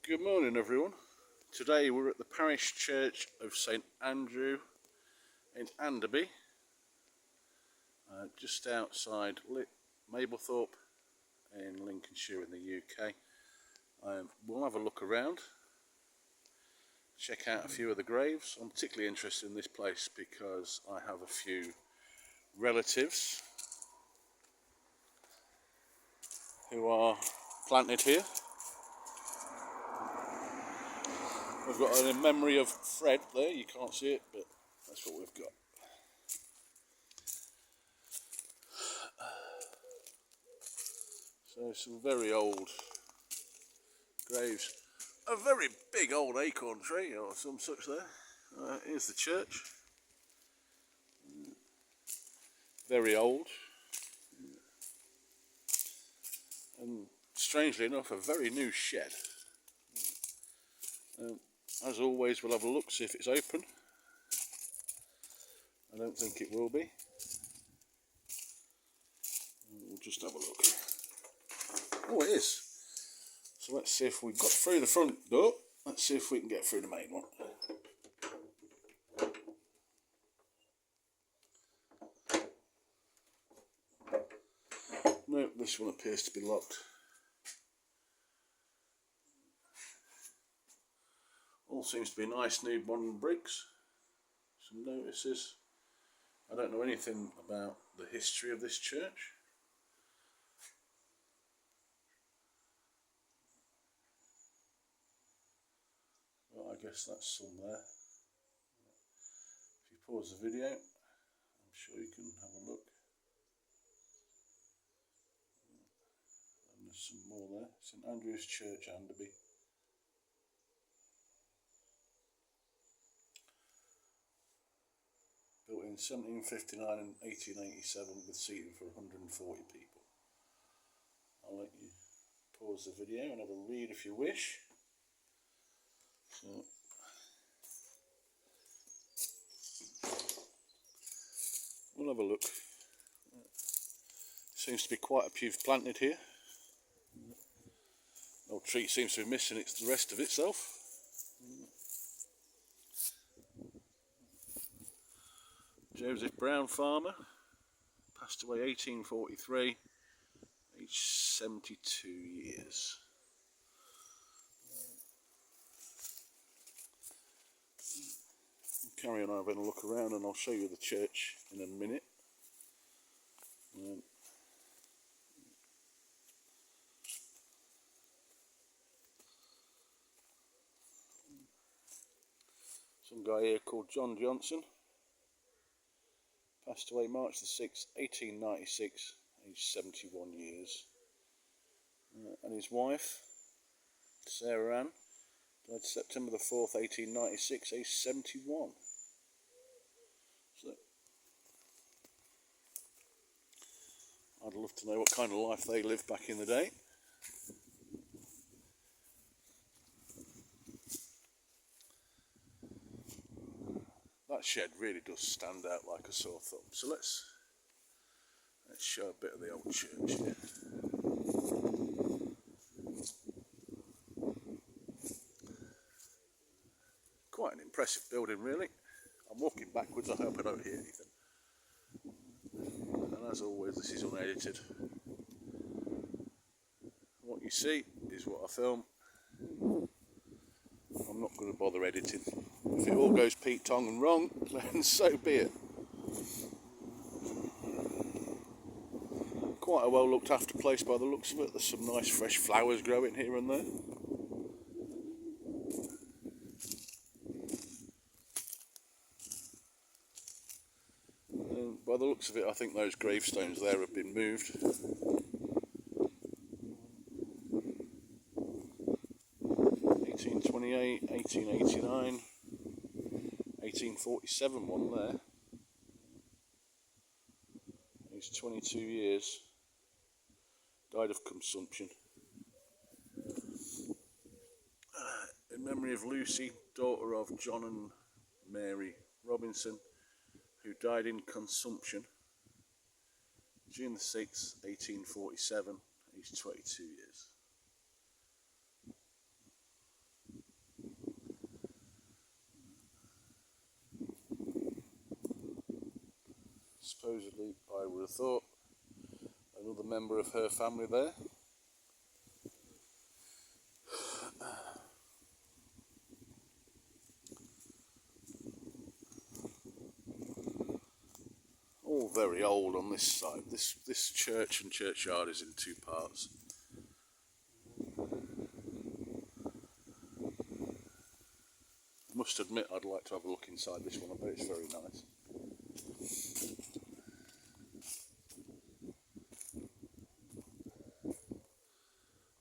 Good morning everyone. Today we're at the parish church of St Andrew in Anderby, just outside Mablethorpe in Lincolnshire in the UK. We'll have a look around, check out a few of the graves. I'm particularly interested in this place because I have a few relatives who are planted here. We've got a memory of Fred there, you can't see it, but that's what we've got. So some very old graves. A very big old acorn tree or some such there. Here's the church. Very old. And strangely enough, a very new shed. As always, we'll have a look, see if it's open. I don't think it will be. We'll just have a look. Oh, it is. So let's see if we've got through the front door. Let's see if we can get through the main one. No, this one appears to be locked. All seems to be nice new modern bricks. Some notices. I don't know anything about the history of this church. Well, I guess that's some there. If you pause the video, I'm sure you can have a look. And there's some more there. St Andrew's Church, Anderby. Built in 1759 and 1887 with seating for 140 people. I'll let you pause the video and have a read if you wish. So, we'll have a look. Seems to be quite a few planted here. Old tree seems to be missing the rest of itself. Joseph Brown, farmer, passed away 1843, aged 72 years. Carry on having a look around and I'll show you the church in a minute. Some guy here called John Johnson. Passed away March the 6th, 1896, aged 71 years. And his wife, Sarah Ann, died September the 4th, 1896, aged 71. So, I'd love to know what kind of life they lived back in the day. That shed really does stand out like a sore thumb. So let's show a bit of the old church here. Quite an impressive building really. I'm walking backwards, I hope I don't hear anything. And as always, this is unedited. What you see is what I film. I'm not going to bother editing. If it all goes Pete Tong and wrong, then so be it. Quite a well looked after place by the looks of it. There's some nice fresh flowers growing here and there. And by the looks of it, I think those gravestones there have been moved. 1828, 1889, 1847 one there. He's 22 years. Died of consumption. In memory of Lucy, daughter of John and Mary Robinson, who died in consumption June the 6th, 1847, aged 22 years. supposedly, I would have thought, another member of her family there. All very old on this side. This church and churchyard is in two parts. I must admit, I'd like to have a look inside this one. I bet it's very nice.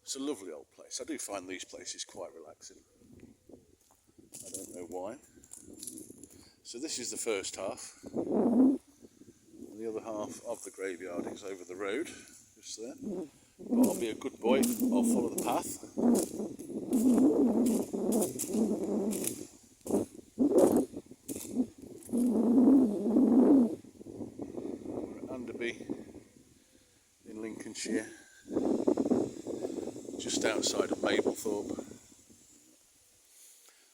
It's a lovely old place. I do find these places quite relaxing. I don't know why. So this is the first half. The other half of the graveyard is over the road, just there. But I'll be a good boy, I'll follow the path. We're at Anderby in Lincolnshire, just outside of Mablethorpe.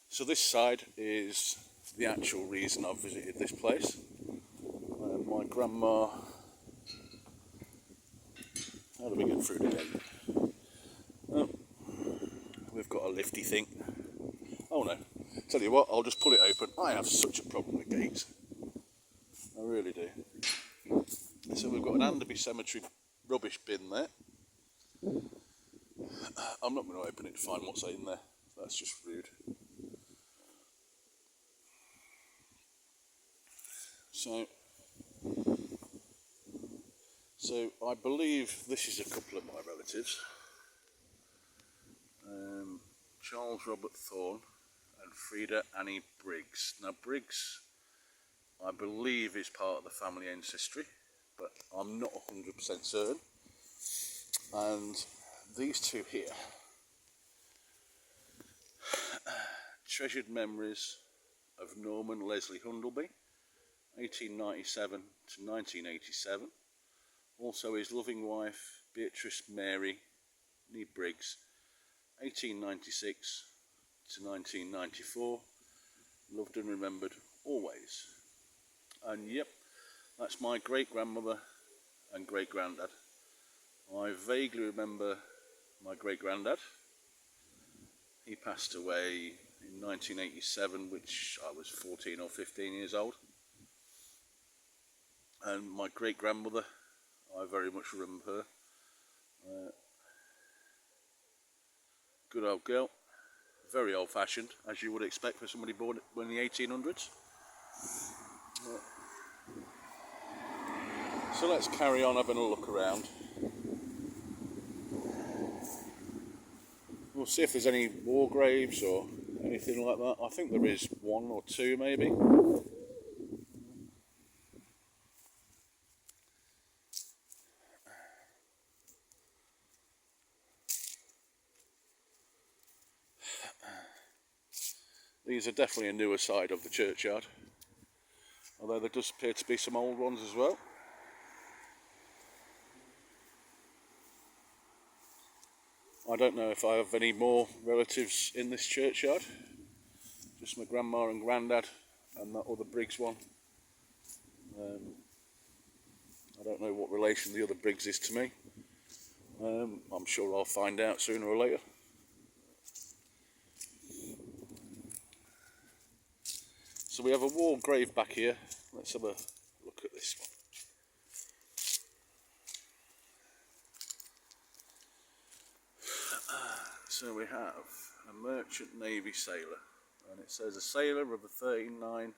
So this side is the actual reason I've visited this place. My grandma, how do we get through the gate? We've got a lifty thing. Oh no, tell you what, I'll just pull it open. I have such a problem with gates. I really do. So we've got an Anderby Cemetery rubbish bin there. I'm not going to open it to find what's in there. That's just rude. So I believe this is a couple of my relatives, Charles Robert Thorne and Frida Annie Briggs. Now Briggs, I believe, is part of the family ancestry, but I'm not 100% certain. And these two here, treasured memories of Norman Leslie Hundleby, 1897 to 1987. Also his loving wife, Beatrice Mary Nee Briggs, 1896 to 1994. Loved and remembered always. And yep, that's my great-grandmother and great-granddad. I vaguely remember my great-granddad. He passed away in 1987, which I was 14 or 15 years old. And my great-grandmother, I very much remember her. Good old girl, very old-fashioned, as you would expect for somebody born in the 1800s. So let's carry on having a look around. We'll see if there's any war graves or anything like that. I think there is one or two maybe. These are definitely a newer side of the churchyard, although there does appear to be some old ones as well. I don't know if I have any more relatives in this churchyard, just my grandma and granddad and that other Briggs one. I don't know what relation the other Briggs is to me. I'm sure I'll find out sooner or later. So we have a war grave back here. Let's have a look at this one. So we have a merchant navy sailor, and it says a sailor of the 1839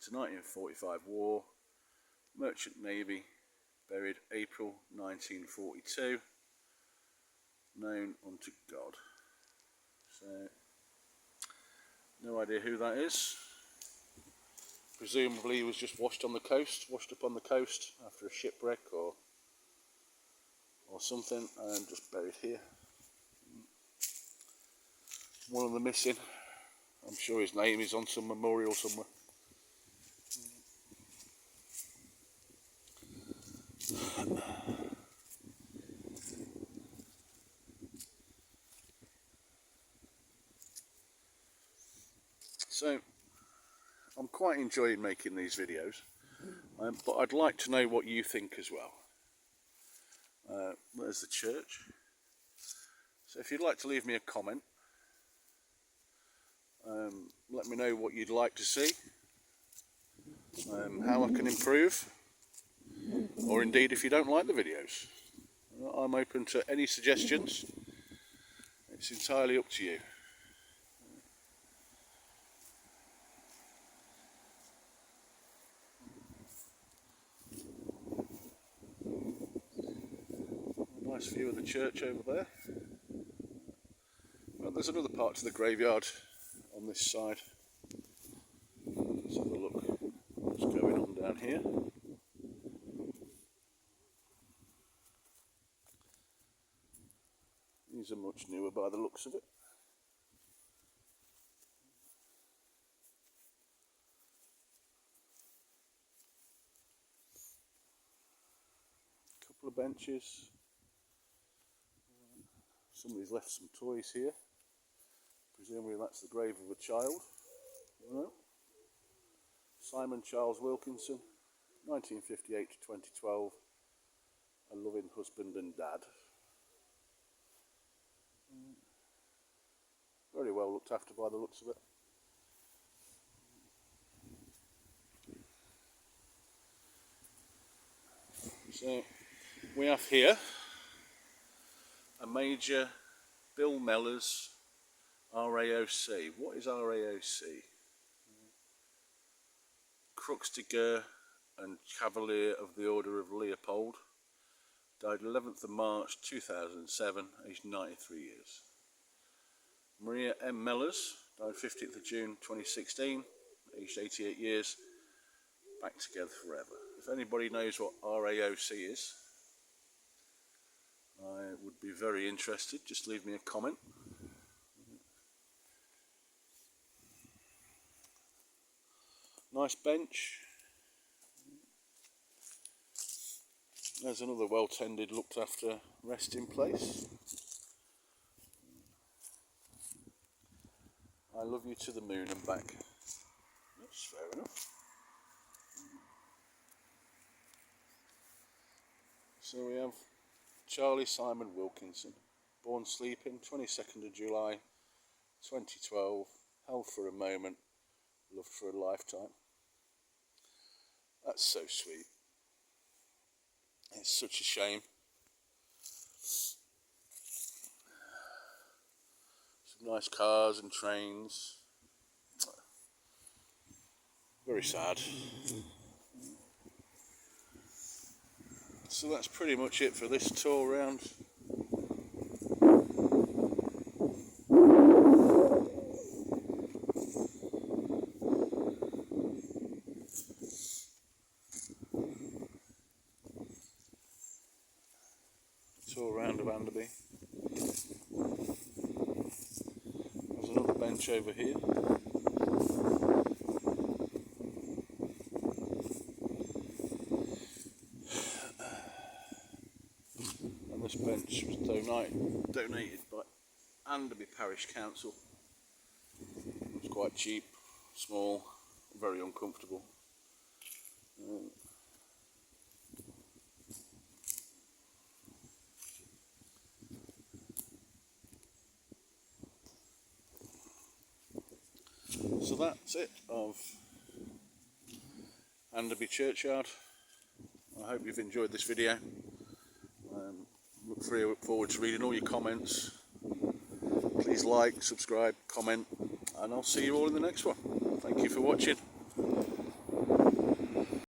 to 1945 war, merchant navy, buried April 1942, known unto God. So no idea who that is. Presumably he was just washed up on the coast after a shipwreck or something, and just buried here. One of the missing. I'm sure his name is on some memorial somewhere. So I'm quite enjoying making these videos. But I'd like to know what you think as well. There's the church. So if you'd like to leave me a comment, let me know what you'd like to see, how I can improve, or indeed if you don't like the videos. I'm open to any suggestions. It's entirely up to you. Nice view of the church over there. Well, there's another part to the graveyard on this side. Let's have a look what's going on down here. These are much newer by the looks of it. A couple of benches. Somebody's left some toys here. Presumably that's the grave of a child. Well, Simon Charles Wilkinson, 1958 to 2012. A loving husband and dad. Very well looked after by the looks of it. So we have here a Major Bill Mellors RAOC. What is RAOC? Crux de Guerre and Cavalier of the Order of Leopold. Died 11th of March 2007, aged 93 years. Maria M. Mellors, died 15th of June 2016, aged 88 years. Back together forever. If anybody knows what RAOC is, I would be very interested. Just leave me a comment. Nice bench. There's another well tended, looked after resting place. I love you to the moon and back. That's fair enough. So we have Charlie Simon Wilkinson, born sleeping, 22nd of July 2012, held for a moment, loved for a lifetime. That's so sweet. It's such a shame. Some nice cars and trains. Very sad. So that's pretty much it for this tour round. Tour round of Anderby. There's another bench over here. And this bench was donated by Anderby Parish Council. It was quite cheap, small, very uncomfortable. So that's it of Anderby Churchyard. I hope you've enjoyed this video. Look forward to reading all your comments. Please like, subscribe, comment, and I'll see you all in the next one. Thank you for watching.